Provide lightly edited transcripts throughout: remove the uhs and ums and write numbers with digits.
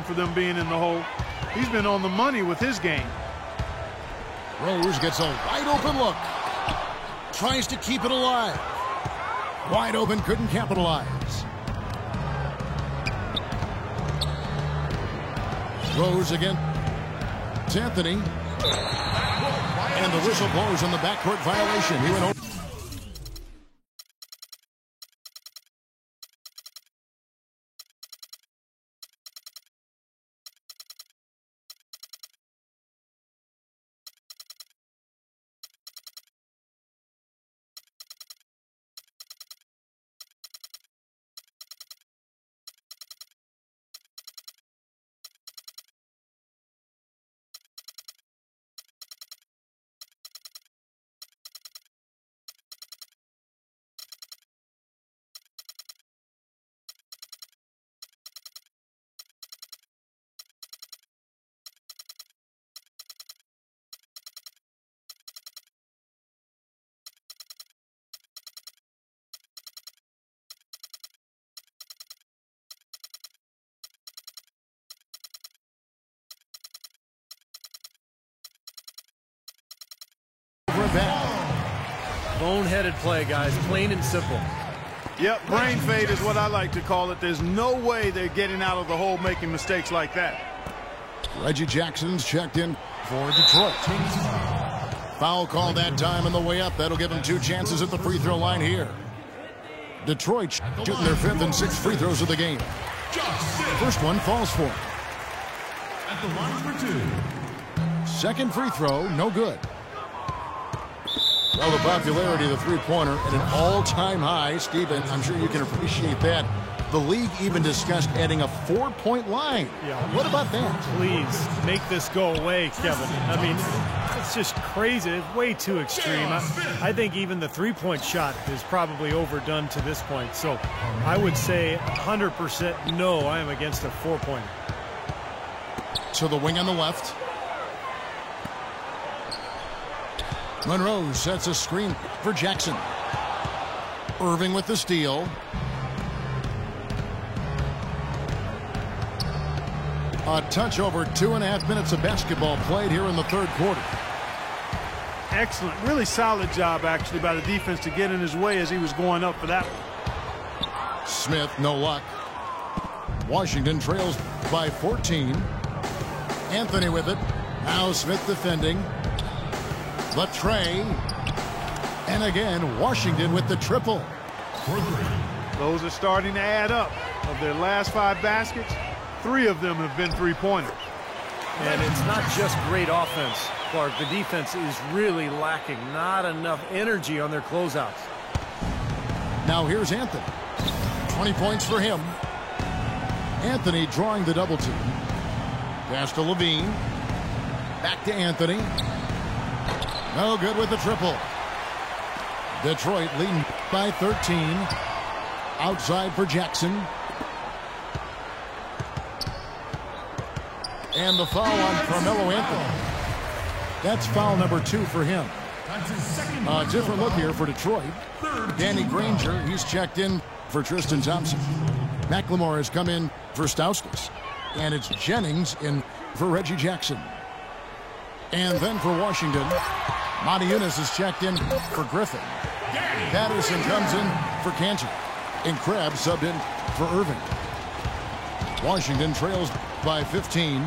for them being in the hole. He's been on the money with his game. Rose gets a wide open look. Tries to keep it alive. Wide open, couldn't capitalize. Rose again. It's Anthony. And the whistle blows on the backcourt violation. He went over. Boneheaded play, guys. Plain and simple. Yep, brain fade is what I like to call it. There's no way they're getting out of the hole making mistakes like that. Reggie Jackson's checked in for Detroit. Foul call that time on the way up. That'll give him 2 chances at the free throw line here. Detroit shooting their 5th and 6th free throws of the game. First one falls for him. At the line for 2. Second free throw, no good. Well, the popularity of the three-pointer at an all-time high. Steven, I'm sure you can appreciate that. The league even discussed adding a 4-point line. Yeah. What about that? Please make this go away, Kevin. I mean, it's just crazy. It's way too extreme. I think even the three-point shot is probably overdone to this point. So I would say 100% no, I am against a 4-pointer. So the wing on the left. Monroe sets a screen for Jackson. Irving with the steal. A touch over 2.5 minutes of basketball played here in the third quarter. Excellent. Really solid job, actually, by the defense to get in his way as he was going up for that one. Smith, no luck. Washington trails by 14. Anthony with it. Now Smith defending. The tray. And again, Washington with the triple. Those are starting to add up. Of their last 5 baskets, 3 of them have been three-pointers. And it's not just great offense, Clark. The defense is really lacking. Not enough energy on their closeouts. Now here's Anthony. 20 points for him. Anthony drawing the double team. Pass to Levine. Back to Anthony. No good with the triple. Detroit leading by 13. Outside for Jackson. And the foul on Carmelo Anthony. That's foul number 2 for him. A different look here for Detroit. Danny Granger, he's checked in for Tristan Thompson. McLemore has come in for Stauskas. And it's Jennings in for Reggie Jackson. And then for Washington, Monty Eunice is checked in for Griffin. Patterson comes in for Cantor. And Krabs subbed in for Irving. Washington trails by 15.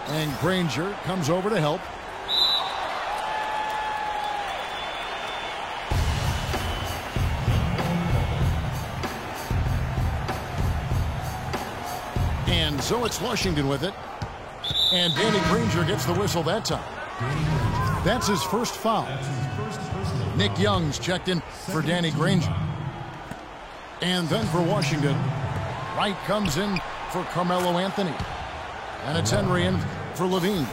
And Granger comes over to help. And so it's Washington with it. And Danny Granger gets the whistle that time. That's his first foul. Nick Young's checked in for Danny Granger. And then for Washington, Wright comes in for Carmelo Anthony. And it's Henry in for Levine.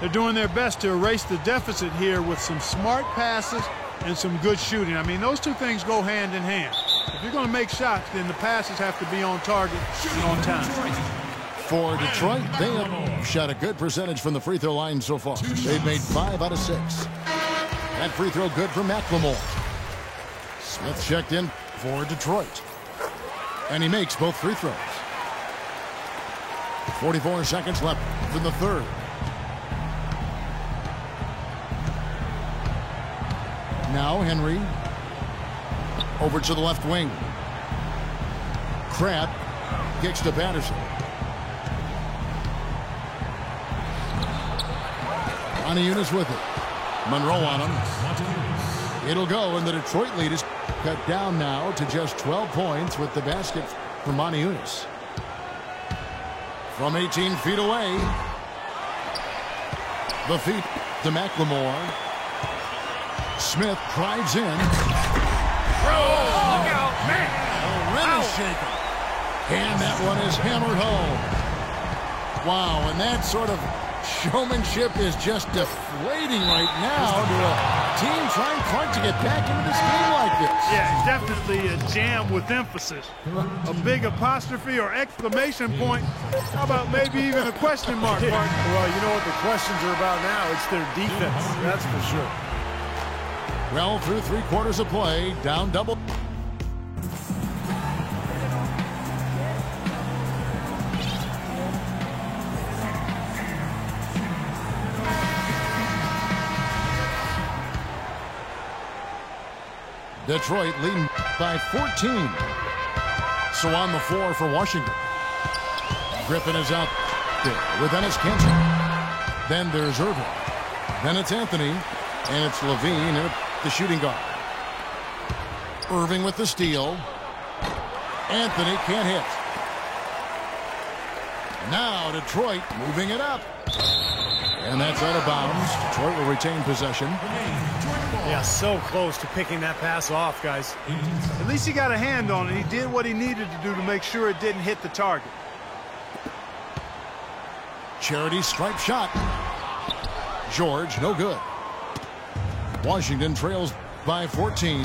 They're doing their best to erase the deficit here with some smart passes and some good shooting. I mean, those two things go hand in hand. If you're going to make shots, then the passes have to be on target and on time. For Detroit, they have shot a good percentage from the free throw line so far. They've made 5 out of 6. That free throw good for McLemore. Smith checked in for Detroit. And he makes both free throws. 44 seconds left in the third. Now Henry over to the left wing. Crabbe kicks to Patterson. Moniunas with it. Monroe on him. It'll go, and the Detroit lead is cut down now to just 12 points with the basket from Moniunas. From 18 feet away. The feet to McLemore. Smith drives in. Look out, man! Rim is shaken. And that one is hammered home. Wow, and that sort of showmanship is just deflating right now to a team trying hard to get back into this game like this. Yeah, definitely a jam with emphasis. A big apostrophe or exclamation point. How about maybe even a question mark, partner? Well, you know what the questions are about now? It's their defense, that's for sure. Well, through 3 quarters of play, down double. Detroit leading by 14. So on the floor for Washington. Griffin is out there with Enes Kanter. Then there's Irving. Then it's Anthony. And it's Levine at the shooting guard. Irving with the steal. Anthony can't hit. Now Detroit moving it up. And that's out of bounds. Detroit will retain possession. Yeah, so close to picking that pass off, guys. At least he got a hand on it. He did what he needed to do to make sure it didn't hit the target. Charity stripe shot. George, no good. Washington trails by 14.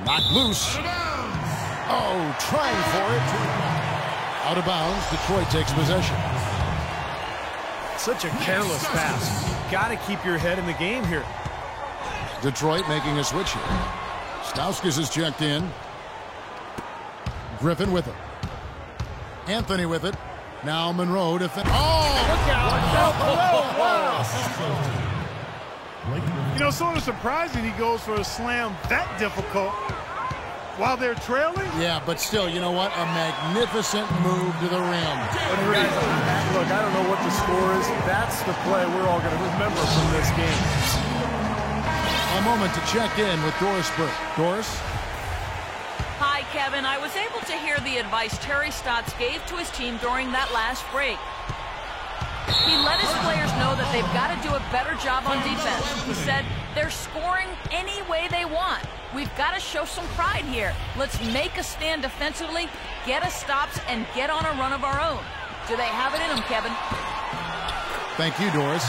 Knocked loose. Oh, trying for it. Out of bounds. Detroit takes possession. Such a careless pass. Got to keep your head in the game here. Detroit making a switch here. Stauskas is checked in. Griffin with it. Anthony with it. Now Monroe defend. Oh! Look out! You know, sort of surprising he goes for a slam that difficult while they're trailing. Yeah, but still, you know what? A magnificent move to the rim. Look, I don't know what the score is. That's the play we're all going to remember from this game. A moment to check in with Doris Burke. Doris? Hi, Kevin. I was able to hear the advice Terry Stotts gave to his team during that last break. He let his players know that they've got to do a better job on defense. He said, they're scoring any way they want. We've got to show some pride here. Let's make a stand defensively, get us stops, and get on a run of our own. Do they have it in them, Kevin? Thank you, Doris.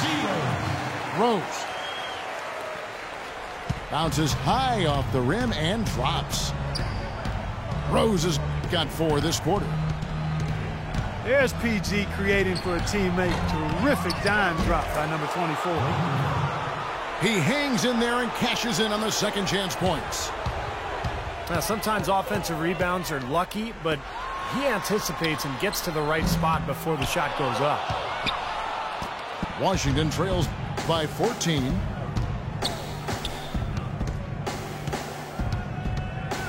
Rose. Bounces high off the rim and drops. Rose has got 4 this quarter. There's PG creating for a teammate. Terrific dime drop by number 24. He hangs in there and cashes in on the second chance points. Now, sometimes offensive rebounds are lucky, but he anticipates and gets to the right spot before the shot goes up. Washington trails by 14.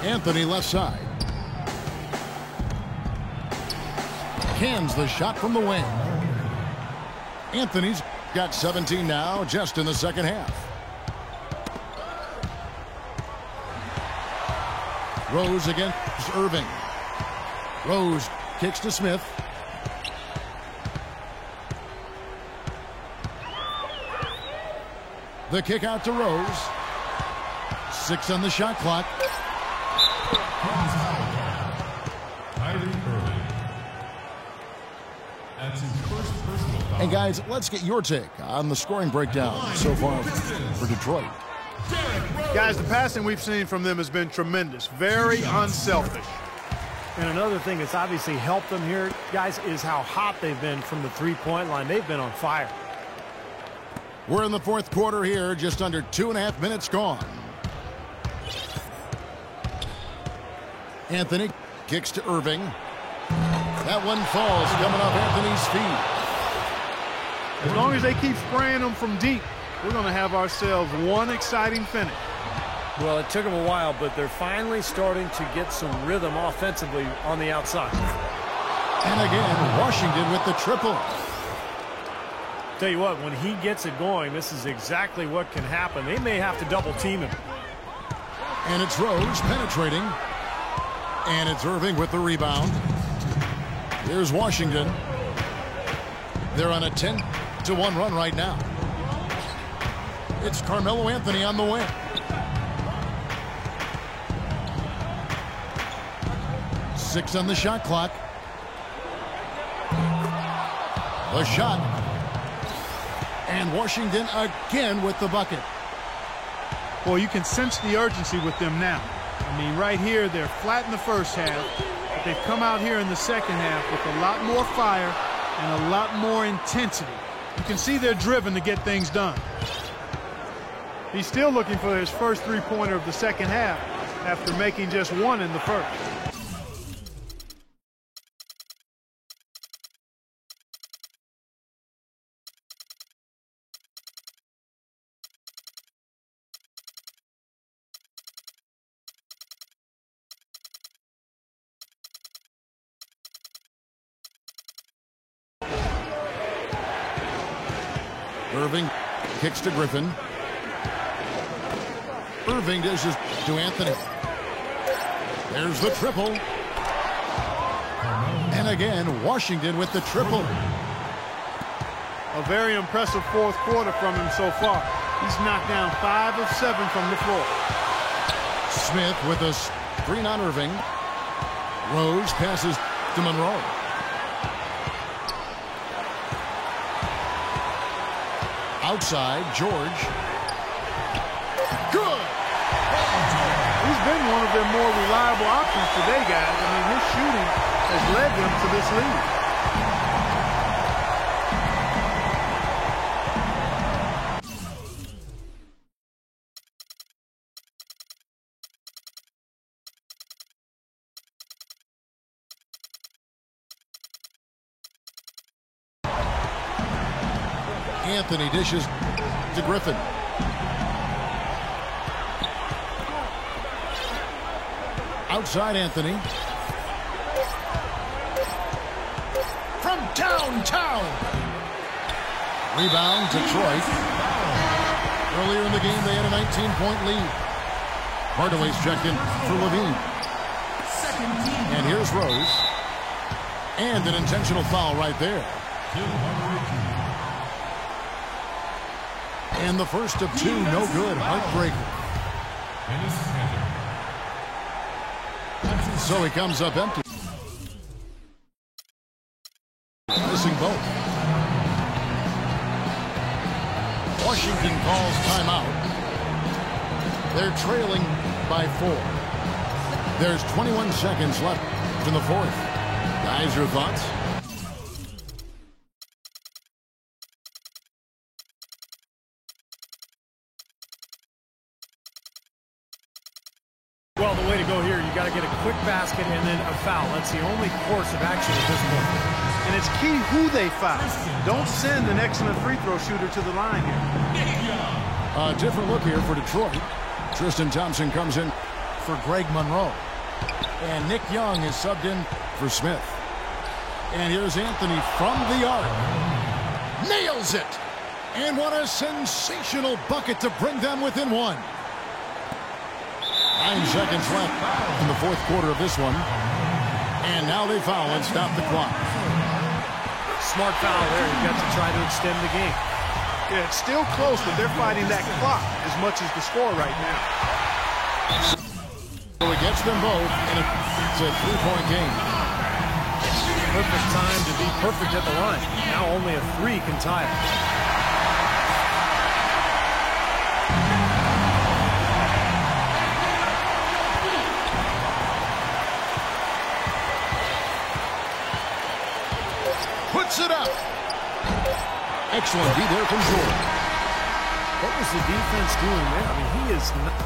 Anthony left side. Cans the shot from the wing. Anthony's got 17 now, just in the second half. Rose against Irving. Rose kicks to Smith. The kick out to Rose. 6 on the shot clock. And guys, let's get your take on the scoring breakdown so far for Detroit. Guys, the passing we've seen from them has been tremendous. Very unselfish. And another thing that's obviously helped them here, guys, is how hot they've been from the three-point line. They've been on fire. We're in the fourth quarter here, just under 2.5 minutes gone. Anthony kicks to Irving. That one falls coming off Anthony's feet. As long as they keep spraying them from deep, we're going to have ourselves one exciting finish. Well, it took them a while, but they're finally starting to get some rhythm offensively on the outside. And again, Washington with the triple. Tell you what, when he gets it going, this is exactly what can happen. They may have to double team him. And it's Rose penetrating. And it's Irving with the rebound. Here's Washington. They're on a 10-1 run right now. It's Carmelo Anthony on the wing. Six on the shot clock. The shot. And Washington again with the bucket. Well, you can sense the urgency with them now. I mean, right here, they're flat in the first half, but they've come out here in the second half with a lot more fire and a lot more intensity. You can see they're driven to get things done. He's still looking for his first three-pointer of the second half after making just one in the first. Irving kicks to Griffin. Irving dishes to Anthony. There's the triple. And again, Washington with the triple. A very impressive fourth quarter from him so far. He's knocked down 5 of 7 from the floor. Smith with a screen on Irving. Rose passes to Monroe. Outside, George. Good! He's been one of their more reliable options today, guys. I mean, his shooting has led them to this lead. Anthony dishes to Griffin. Outside Anthony. From downtown. Rebound Detroit. Earlier in the game, they had a 19-point lead. Hardaway's checked in for Levine. And here's Rose. And an intentional foul right there. And the first of two, no good. Heartbreaker. So he comes up empty. Missing both. Washington calls timeout. They're trailing by 4. There's 21 seconds left in the fourth. Guys, your thoughts? Well, the way to go here, you got to get a quick basket and then a foul. That's the only course of action at this point. And it's key who they foul. Don't send an excellent free throw shooter to the line here. A different look here for Detroit. Tristan Thompson comes in for Greg Monroe. And Nick Young is subbed in for Smith. And here's Anthony from the arc. Nails it! And what a sensational bucket to bring them within one. 9 seconds left in the fourth quarter of this one. And now they foul and stop the clock. Smart foul there. You got to try to extend the game. Yeah, it's still close, but they're fighting that clock as much as the score right now. So he gets them both, and it's a 3-point game. Perfect time to be perfect at the line. Now only a 3 can tie it. Puts it up. Excellent D there from George. What was the defense doing there? I mean, he is not